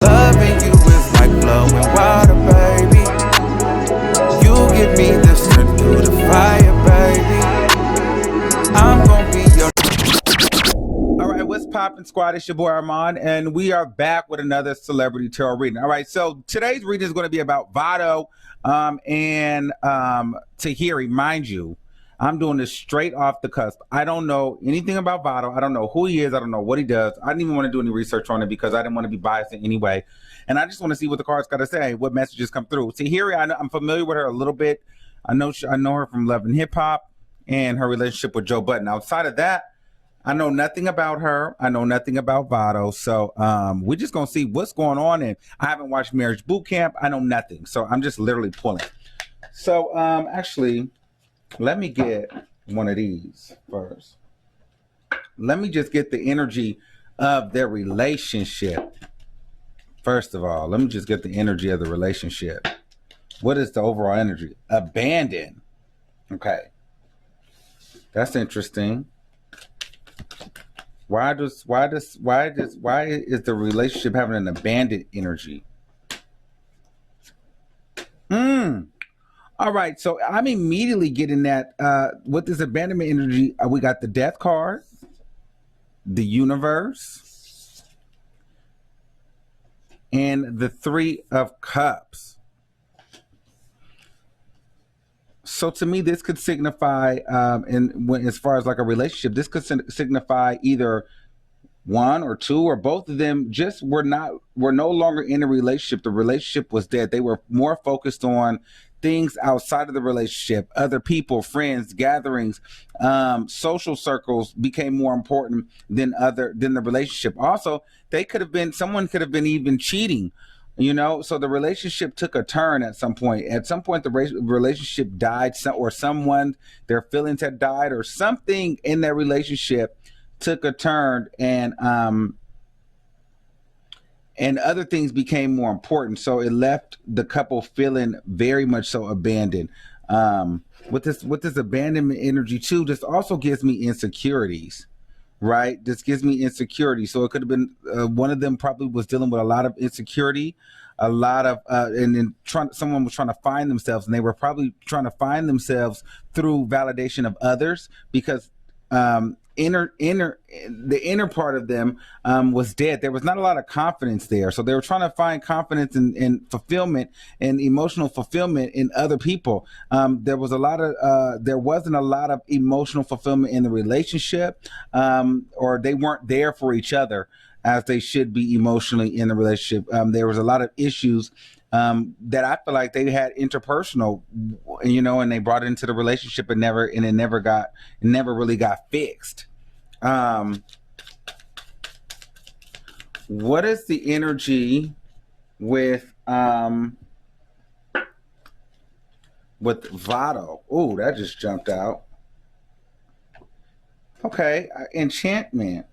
Loving you is like flowing water, baby. You give me the strength through the fire, baby. I'm gonna be your. All right, what's poppin', squad? It's your boy Armon, and we are back with another celebrity tarot reading. All right, so today's reading is going to be about Vato and Tahiri. Mind you, I'm doing this straight off the cusp. I don't know anything about Vato. I don't know who he is. I don't know what he does. I didn't even want to do any research on it because I didn't want to be biased in any way. And I just want to see what the cards got to say, what messages come through. Tahiri, I'm familiar with her a little bit. I know her from Love and Hip Hop and her relationship with Joe Budden. Outside of that, I know nothing about her. I know nothing about Vato. So we're just going to see what's going on. And I haven't watched Marriage Boot Camp. I know nothing. So I'm just literally pulling. So actually, let me get one of these first. Let me just get the energy of their relationship. First of all, let me just get the energy of the relationship. What is the overall energy? Abandon. Okay. That's interesting. Why is the relationship having an abandoned energy? All right, so I'm immediately getting that with this abandonment energy, we got the Death card, the Universe, and the Three of Cups. So to me, this could signify, as far as like a relationship, this could signify either one or two or both of them just were no longer in a relationship. The relationship was dead. They were more focused on things outside of the relationship, other people, friends, gatherings, social circles became more important than the relationship. Also, someone could have been even cheating. So the relationship took a turn at some point. At some point, the relationship died, or their feelings had died, or something in that relationship took a turn, and other things became more important. So it left the couple feeling very much so abandoned. With this abandonment energy too, this also gives me insecurities. Right, this gives me insecurity. So it could have been one of them probably was dealing with a lot of insecurity, a lot of and then someone was trying to find themselves, and they were probably trying to find themselves through validation of others, because the inner part of them was dead. There was not a lot of confidence there, so they were trying to find confidence and fulfillment and emotional fulfillment in other people. There wasn't a lot of emotional fulfillment in the relationship, or they weren't there for each other as they should be emotionally in the relationship. There was a lot of issues that I feel like they had interpersonal, and they brought it into the relationship, and it never really got fixed. What is the energy with Vato? Oh, that just jumped out. Okay, enchantment.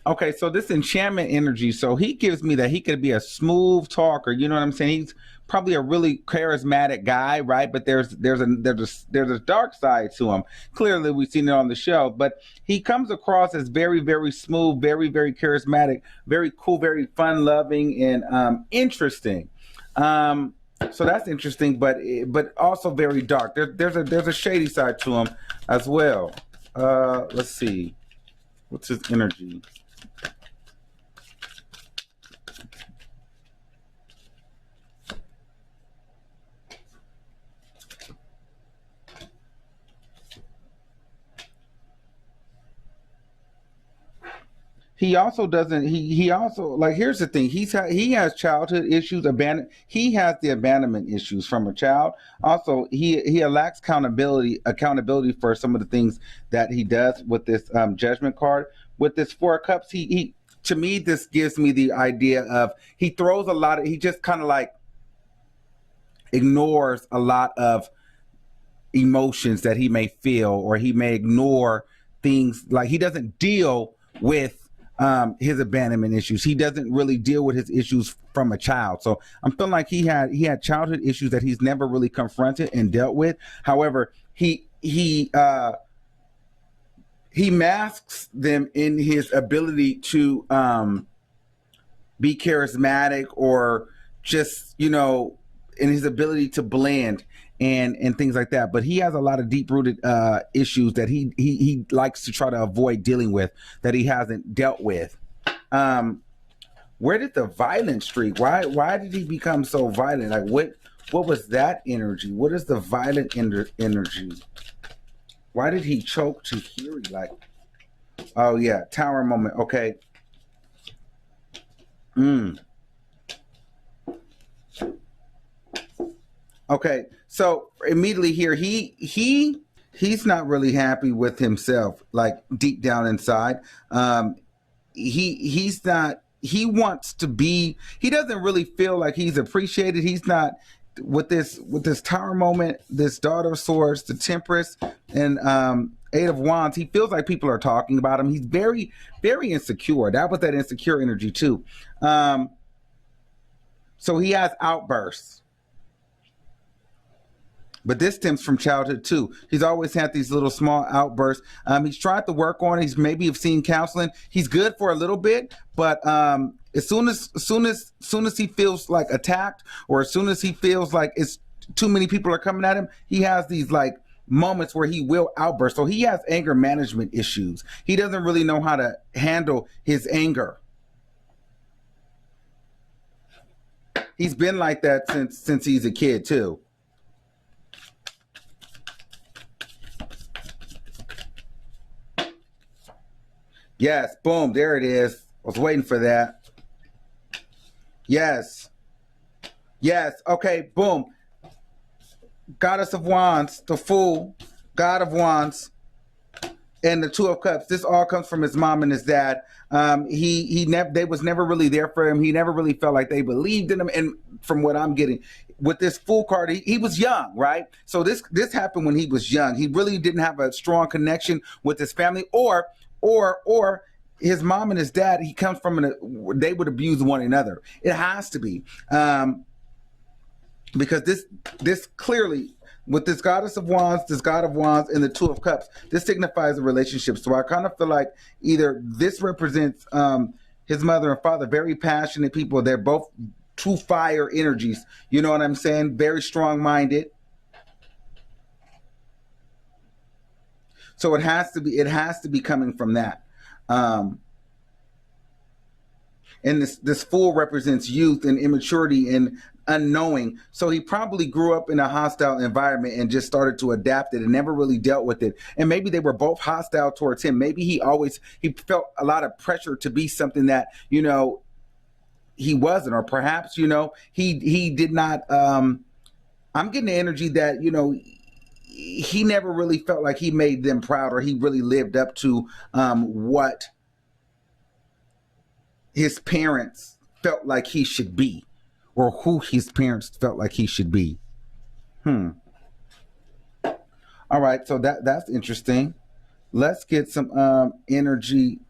Okay, so this enchantment energy, so he gives me that he could be a smooth talker. You know what I'm saying? He's probably a really charismatic guy, right? But there's a dark side to him. Clearly, we've seen it on the show, but he comes across as very, very smooth, very, very charismatic, very cool, very fun-loving, and interesting. So that's interesting, but also very dark. There's a shady side to him as well. Let's see, what's his energy? He also doesn't. He also, like, here's the thing. He has childhood issues. He has the abandonment issues from a child. Also, he lacks accountability for some of the things that he does with this judgment card. With this Four of Cups, he to me, this gives me the idea of he throws a lot of. He just kind of like ignores a lot of emotions that he may feel, or he may ignore things. Like, he doesn't deal with his abandonment issues. He doesn't really deal with his issues from a child. So I'm feeling like he had childhood issues that he's never really confronted and dealt with. However, he masks them in his ability to be charismatic or just, you know, in his ability to blend and things like that. But he has a lot of deep rooted issues that he likes to try to avoid dealing with, that he hasn't dealt with. Where did the violent streak? Why did he become so violent? Like what was that energy? What is the violent energy? Why did he choke Tahiri? Like, oh yeah, tower moment. Okay. Okay, so immediately here, he's not really happy with himself, like deep down inside. He's not. He wants to be. He doesn't really feel like he's appreciated. He's not with this tower moment, this daughter of swords, the Temperance, and Eight of Wands. He feels like people are talking about him. He's very, very insecure. That was that insecure energy too. So he has outbursts. But this stems from childhood too. He's always had these little small outbursts. He's tried to work on it. He's maybe have seen counseling. He's good for a little bit, but as soon as he feels like attacked, or as soon as he feels like it's too many people are coming at him, he has these like moments where he will outburst. So he has anger management issues. He doesn't really know how to handle his anger. He's been like that since he's a kid too. Yes, boom, there it is. I was waiting for that. Yes. Yes, okay, boom. Goddess of Wands, the Fool, God of Wands, and the Two of Cups. This all comes from his mom and his dad. They was never really there for him. He never really felt like they believed in him. And from what I'm getting with this Fool card, he was young, right? So this happened when he was young. He really didn't have a strong connection with his family, or his mom and his dad. He comes from they would abuse one another. It has to be, because this clearly, with this Goddess of Wands, this God of Wands, and the Two of Cups, this signifies a relationship. So I kind of feel like either this represents his mother and father, very passionate people. They're both true fire energies. You know what I'm saying? Very strong-minded. So it has to be coming from that. And this Fool represents youth and immaturity and unknowing. So he probably grew up in a hostile environment and just started to adapt it and never really dealt with it. And maybe they were both hostile towards him. Maybe he felt a lot of pressure to be something that, you know, he wasn't, or perhaps, you know, he did not. I'm getting the energy that, you know, he never really felt like he made them proud, or he really lived up to what his parents felt like he should be, or who his parents felt like he should be. All right, so that's interesting. Let's get some energy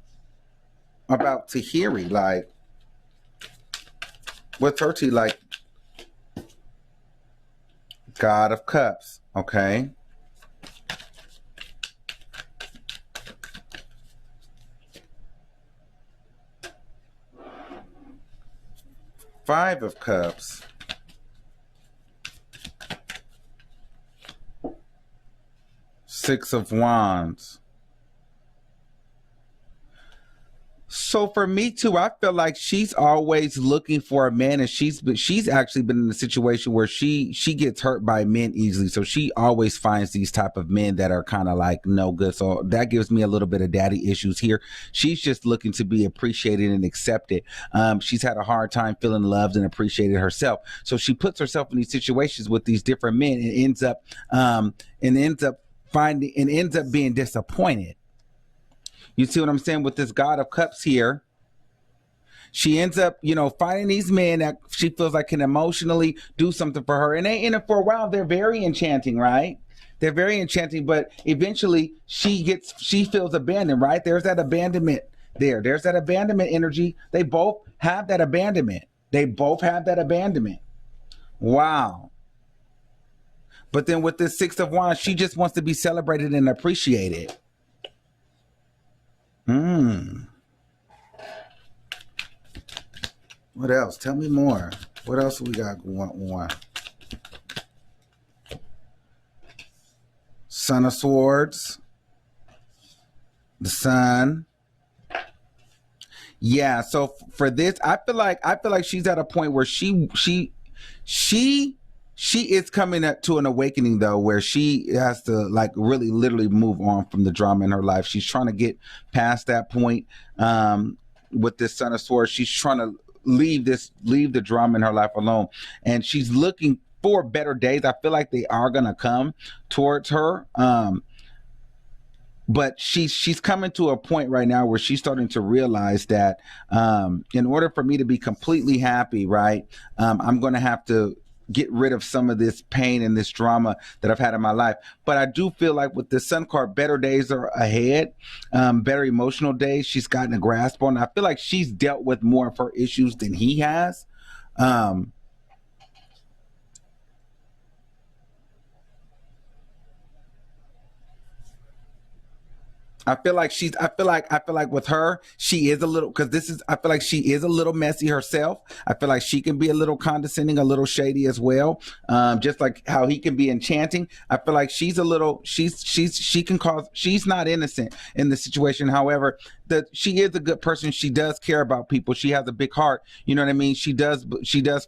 about Tahiri. Like, what's her tea like? God of Cups. Okay. Five of Cups. Six of Wands. So for me too, I feel like she's always looking for a man, and she's actually been in a situation where she gets hurt by men easily. So she always finds these type of men that are kind of like no good. So that gives me a little bit of daddy issues here. She's just looking to be appreciated and accepted. She's had a hard time feeling loved and appreciated herself. So she puts herself in these situations with these different men and ends up being disappointed. You see what I'm saying? With this God of Cups here, she ends up, you know, finding these men that she feels like can emotionally do something for her. And for a while, they're very enchanting, right? They're very enchanting, but eventually she feels abandoned, right? There's that abandonment there. There's that abandonment energy. They both have that abandonment. Wow. But then with this Six of Wands, she just wants to be celebrated and appreciated. What else? Tell me more. What else we got going on? Son of Swords. The Sun. Yeah, so for this, I feel like she's at a point where she is coming up to an awakening though, where she has to like really literally move on from the drama in her life. She's trying to get past that point with this Son of Swords. She's trying to leave the drama in her life alone, and she's looking for better days. I feel like they are gonna come towards her. But she's coming to a point right now where she's starting to realize that in order for me to be completely happy, right, I'm going to have to get rid of some of this pain and this drama that I've had in my life. But I do feel like with the Sun card, better days are ahead, better emotional days. She's gotten a grasp on. I feel like she's dealt with more of her issues than he has. Um, I feel like with her, she is a little, because this is, I feel like she is a little messy herself. I feel like she can be a little condescending, a little shady as well. Just like how he can be enchanting. I feel like she's a little, she can cause, she's not innocent in the situation. However, that she is a good person. She does care about people. She has a big heart. You know what I mean? She does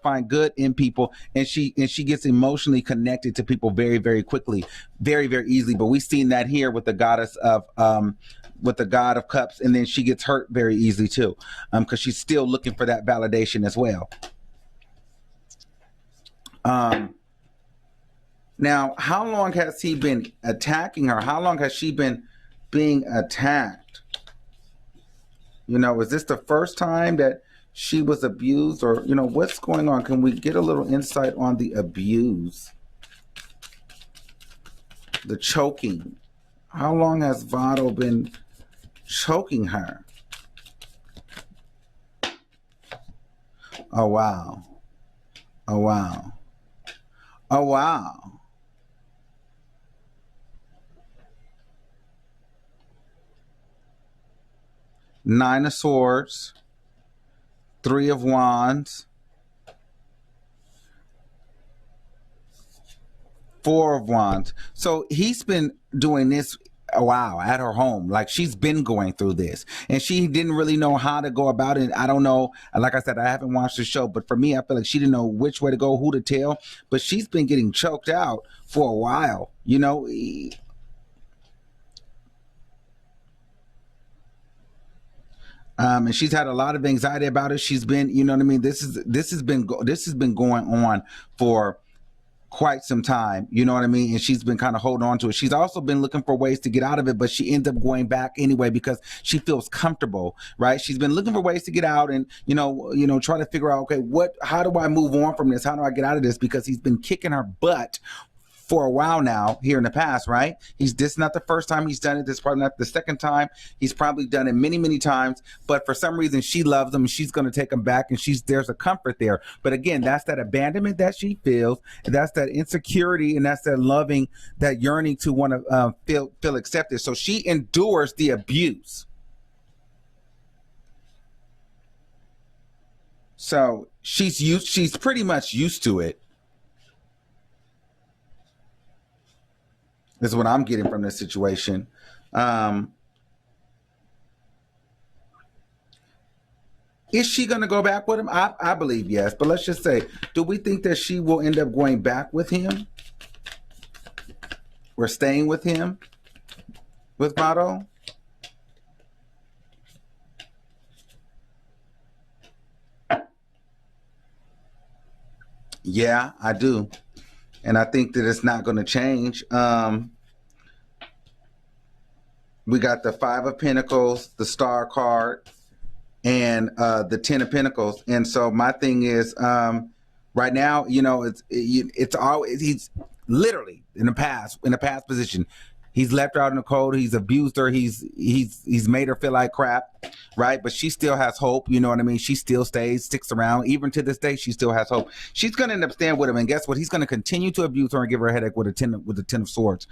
find good in people, and she gets emotionally connected to people very, very quickly, very, very easily. But we've seen that here with the goddess of with the God of Cups, and then she gets hurt very easily too, because she's still looking for that validation as well. Um, Now, how long has he been attacking her? How long has she been being attacked? You know, is this the first time that she was abused, or what's going on? Can we get a little insight on the abuse, the choking? How long has Vato been choking her? Oh wow. Oh wow. Oh wow. Nine of Swords, Three of Wands, Four of Wands. So he's been doing this a while at her home. Like, she's been going through this, and she didn't really know how to go about it. I don't know. Like I said, I haven't watched the show, but for me, I feel like she didn't know which way to go, who to tell. But she's been getting choked out for a while. And she's had a lot of anxiety about it. She's been, you know what I mean. This has been going on for quite some time, you know what I mean? And she's been kind of holding on to it. She's also been looking for ways to get out of it, but she ends up going back anyway because she feels comfortable, right? She's been looking for ways to get out, and try to figure out, okay, how do I move on from this? How do I get out of this? Because he's been kicking her butt for a while now here in the past, right? This is not the first time he's done it. This is probably not the second time. He's probably done it many, many times. But for some reason, she loves him, and she's going to take him back, and there's a comfort there. But again, that's that abandonment that she feels, and that's that insecurity, and that's that loving, that yearning to want to feel accepted. So she endures the abuse. So she's pretty much used to it. Is what I'm getting from this situation. Um, is she going to go back with him? I believe yes. But let's just say, do we think that she will end up going back with him? Or staying with him? With Vato? Yeah, I do. And I think that it's not going to change. We got the Five of Pentacles, the Star card, and the Ten of Pentacles. And so my thing is, right now, it's always, he's literally in the past position. He's left her out in the cold. He's abused her. He's made her feel like crap, right? But she still has hope. You know what I mean? She still sticks around. Even to this day, she still has hope. She's going to end up staying with him, and guess what? He's going to continue to abuse her and give her a headache with the ten of swords.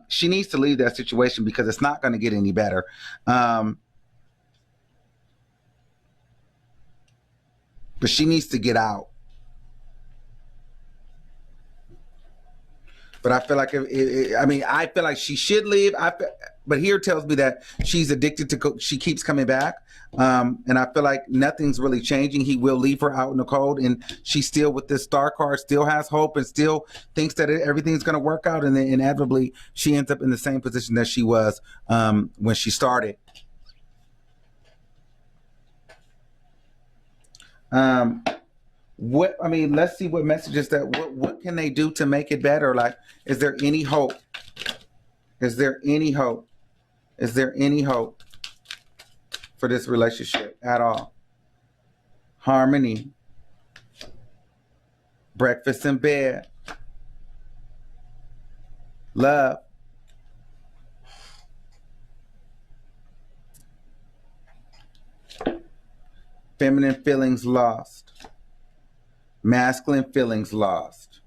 She needs to leave that situation because it's not going to get any better. Um, but she needs to get out. But I feel like I feel like she should leave. But here tells me that she's addicted to. She keeps coming back, and I feel like nothing's really changing. He will leave her out in the cold, and she's still with this star card, still has hope, and still thinks that everything's going to work out. And then inevitably, she ends up in the same position that she was when she started. Let's see what messages what can they do to make it better? Like, is there any hope? Is there any hope? Is there any hope for this relationship at all? Harmony. Breakfast in bed. Love. Feminine feelings lost. Masculine feelings lost.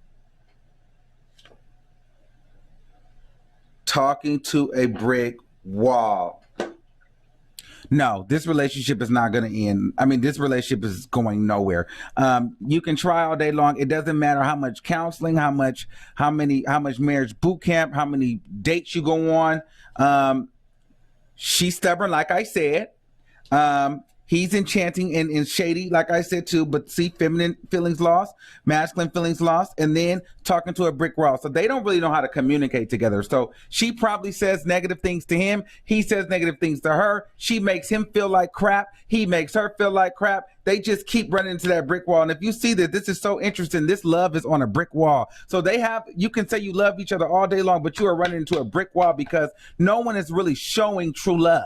Talking to a brick wall. No, this relationship is not going to end. This relationship is going nowhere. You can try all day long. It doesn't matter how much counseling, how much marriage boot camp, how many dates you go on. She's stubborn, like I said. He's enchanting and shady, like I said too, but see, feminine feelings lost, masculine feelings lost, and then talking to a brick wall. So they don't really know how to communicate together. So she probably says negative things to him. He says negative things to her. She makes him feel like crap. He makes her feel like crap. They just keep running into that brick wall. And if you see that, this is so interesting. This love is on a brick wall. So you can say you love each other all day long, but you are running into a brick wall because no one is really showing true love.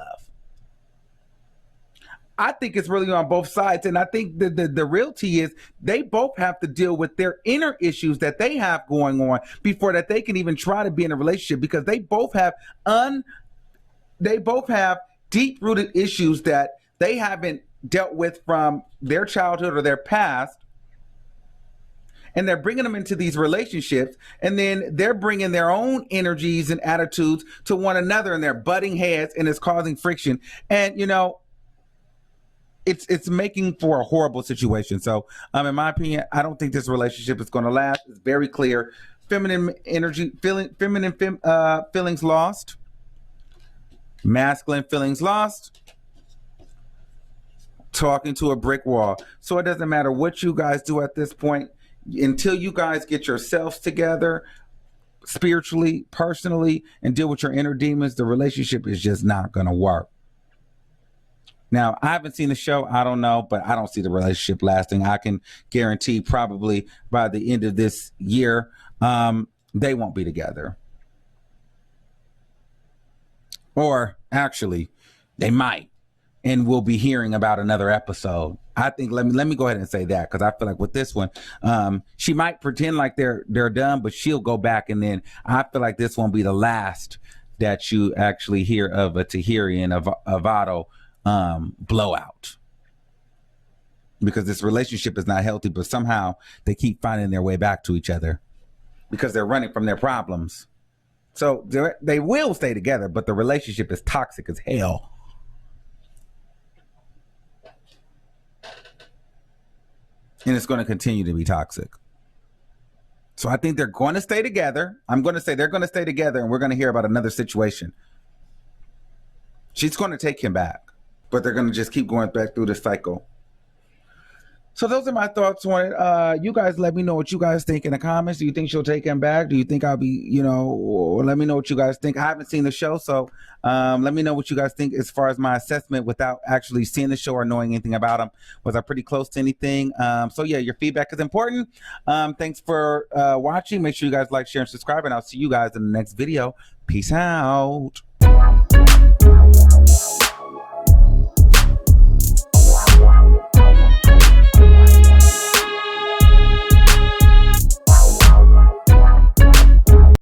I think it's really on both sides. And I think the real tea is they both have to deal with their inner issues that they have going on before that they can even try to be in a relationship, because they both have deep-rooted issues that they haven't dealt with from their childhood or their past. And they're bringing them into these relationships, and then they're bringing their own energies and attitudes to one another, and they're butting heads, and it's causing friction. And, it's making for a horrible situation. So, in my opinion, I don't think this relationship is going to last. It's very clear. Feminine energy, feelings lost. Masculine feelings lost. Talking to a brick wall. So it doesn't matter what you guys do at this point, until you guys get yourselves together, spiritually, personally, and deal with your inner demons. The relationship is just not going to work. Now, I haven't seen the show. I don't know, but I don't see the relationship lasting. I can guarantee probably by the end of this year, they won't be together. Or actually, they might, and we'll be hearing about another episode. I think let me go ahead and say that, because I feel like with this one, she might pretend like they're done, but she'll go back, and then I feel like this won't be the last that you actually hear of a Tahiri and a Vato blowout, because this relationship is not healthy, but somehow they keep finding their way back to each other because they're running from their problems. So they will stay together, but the relationship is toxic as hell. And it's going to continue to be toxic. So I think they're going to stay together. I'm going to say they're going to stay together, and we're going to hear about another situation. She's going to take him back, but they're going to just keep going back through the cycle. So those are my thoughts on it. You guys let me know what you guys think in the comments. Do you think she'll take him back? Do you think I'll be, let me know what you guys think. I haven't seen the show, so let me know what you guys think as far as my assessment without actually seeing the show or knowing anything about him. Was I pretty close to anything? So yeah, your feedback is important. Thanks for watching. Make sure you guys like, share, and subscribe, and I'll see you guys in the next video. Peace out.